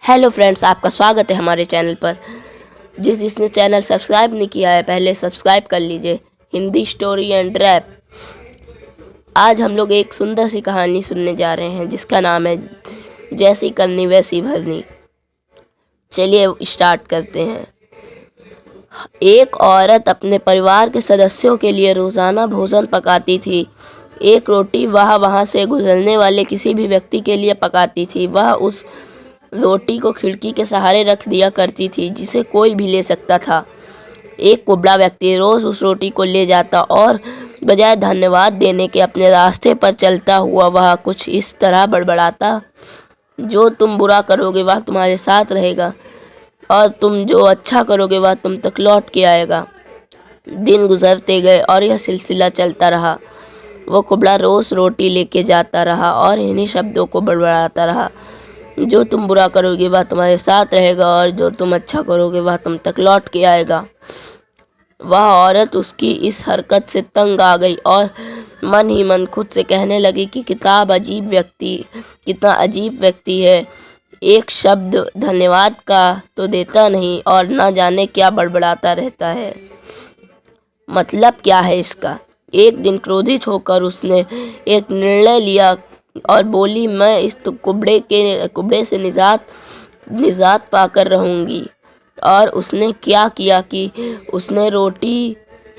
Hello friends, आपका स्वागत है हमारे चैनल पर। जिसने चैनल सब्सक्राइब नहीं किया है पहले सब्सक्राइब कर लीजिए। Hindi story and rap. आज हम लोग एक सुंदर सी कहानी सुनने जा रहे हैं जिसका नाम है जैसी करनी वैसी भरनी। चलिए स्टार्ट करते हैं। एक औरत अपने परिवार के सदस्यों के लिए रोज़ाना भोजन पकाती थी। एक रोटी वह वहाँ से गुजरने वाले किसी भी व्यक्ति के लिए पकाती थी। वह उस रोटी को खिड़की के सहारे रख दिया करती थी जिसे कोई भी ले सकता था। एक कुबड़ा व्यक्ति रोज़ उस रोटी को ले जाता और बजाय धन्यवाद देने के अपने रास्ते पर चलता हुआ वह कुछ इस तरह बड़बड़ाता, जो तुम बुरा करोगे वह तुम्हारे साथ रहेगा और तुम जो अच्छा करोगे वह तुम तक लौट के आएगा। दिन गुजरते गए और यह सिलसिला चलता रहा। वो कुबड़ा रोज़ रोटी लेके जाता रहा और इन्हीं शब्दों को बड़बड़ाता रहा, जो तुम बुरा करोगे वह तुम्हारे साथ रहेगा और जो तुम अच्छा करोगे वह तुम तक लौट के आएगा। वह औरत उसकी इस हरकत से तंग आ गई और मन ही मन खुद से कहने लगी कि कितना अजीब व्यक्ति है। एक शब्द धन्यवाद का तो देता नहीं और न जाने क्या बड़बड़ाता रहता है। मतलब क्या है इसका। एक दिन क्रोधित होकर उसने एक निर्णय लिया और बोली, मैं इस कुबड़े से निजात पाकर रहूँगी। और उसने क्या किया कि उसने रोटी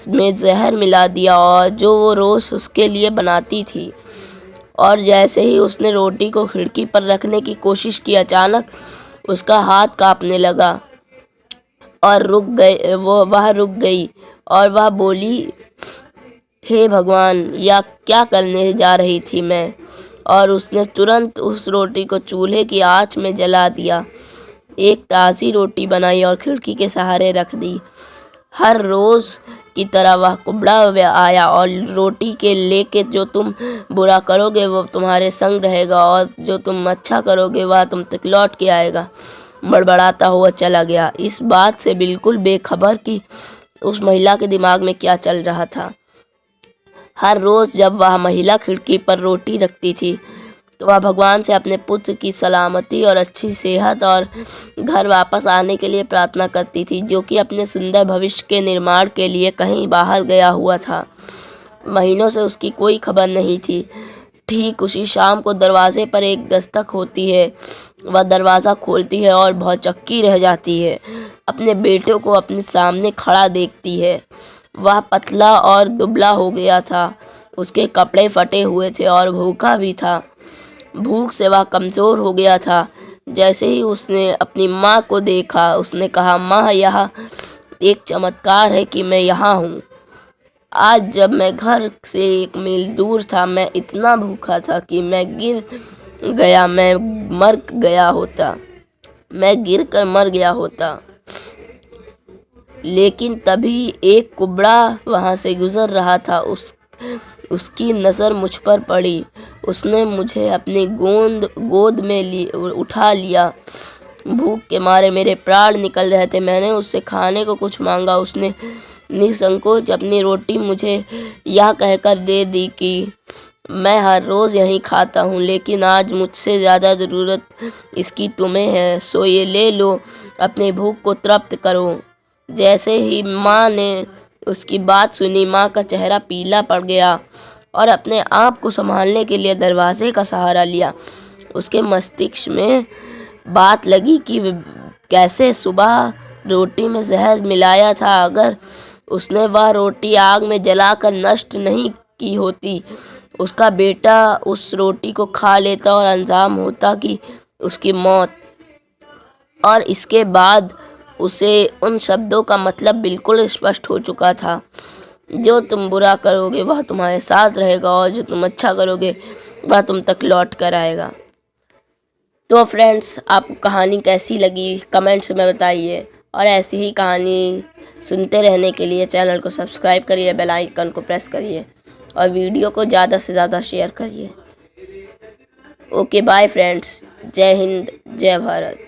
में जहर मिला दिया और जो वो रोज़ उसके लिए बनाती थी। और जैसे ही उसने रोटी को खिड़की पर रखने की कोशिश की, अचानक उसका हाथ कांपने लगा और वह रुक गई और वह बोली, हे भगवान, या क्या करने जा रही थी मैं। और उसने तुरंत उस रोटी को चूल्हे की आंच में जला दिया। एक ताज़ी रोटी बनाई और खिड़की के सहारे रख दी। हर रोज़ की तरह वह कुबड़ा आया और रोटी के लेके, जो तुम बुरा करोगे वो तुम्हारे संग रहेगा और जो तुम अच्छा करोगे वह तुम तक लौट के आएगा, बड़बड़ाता हुआ चला गया। इस बात से बिल्कुल बेखबर कि उस महिला के दिमाग में क्या चल रहा था। हर रोज़ जब वह महिला खिड़की पर रोटी रखती थी तो वह भगवान से अपने पुत्र की सलामती और अच्छी सेहत और घर वापस आने के लिए प्रार्थना करती थी, जो कि अपने सुंदर भविष्य के निर्माण के लिए कहीं बाहर गया हुआ था। महीनों से उसकी कोई खबर नहीं थी। ठीक उसी शाम को दरवाजे पर एक दस्तक होती है। वह दरवाज़ा खोलती है और भौचक्की रह जाती है। अपने बेटे को अपने सामने खड़ा देखती है। वह पतला और दुबला हो गया था। उसके कपड़े फटे हुए थे और भूखा भी था। भूख से वह कमज़ोर हो गया था। जैसे ही उसने अपनी माँ को देखा, उसने कहा, माँ, यह एक चमत्कार है कि मैं यहाँ हूँ। आज जब मैं घर से 1 मील दूर था, मैं इतना भूखा था कि मैं गिर कर मर गया होता। लेकिन तभी एक कुबड़ा वहाँ से गुजर रहा था। उसकी नज़र मुझ पर पड़ी। उसने मुझे अपनी गोद में उठा लिया। भूख के मारे मेरे प्राण निकल रहे थे। मैंने उससे खाने को कुछ मांगा। उसने निसंकोच अपनी रोटी मुझे यह कहकर दे दी कि मैं हर रोज़ यहीं खाता हूँ, लेकिन आज मुझसे ज़्यादा ज़रूरत इसकी तुम्हें है, सो ये ले लो, अपनी भूख को तृप्त करो। जैसे ही माँ ने उसकी बात सुनी, माँ का चेहरा पीला पड़ गया और अपने आप को संभालने के लिए दरवाजे का सहारा लिया। उसके मस्तिष्क में बात लगी कि कैसे सुबह रोटी में जहर मिलाया था। अगर उसने वह रोटी आग में जलाकर नष्ट नहीं की होती, उसका बेटा उस रोटी को खा लेता और अंजाम होता कि उसकी मौत। और इसके बाद उसे उन शब्दों का मतलब बिल्कुल स्पष्ट हो चुका था, जो तुम बुरा करोगे वह तुम्हारे साथ रहेगा और जो तुम अच्छा करोगे वह तुम तक लौट कर आएगा। तो फ्रेंड्स, आपको कहानी कैसी लगी कमेंट्स में बताइए और ऐसी ही कहानी सुनते रहने के लिए चैनल को सब्सक्राइब करिए, बेल आइकन को प्रेस करिए और वीडियो को ज़्यादा से ज़्यादा शेयर करिए। Okay, bye friends. जय हिंद, जय भारत।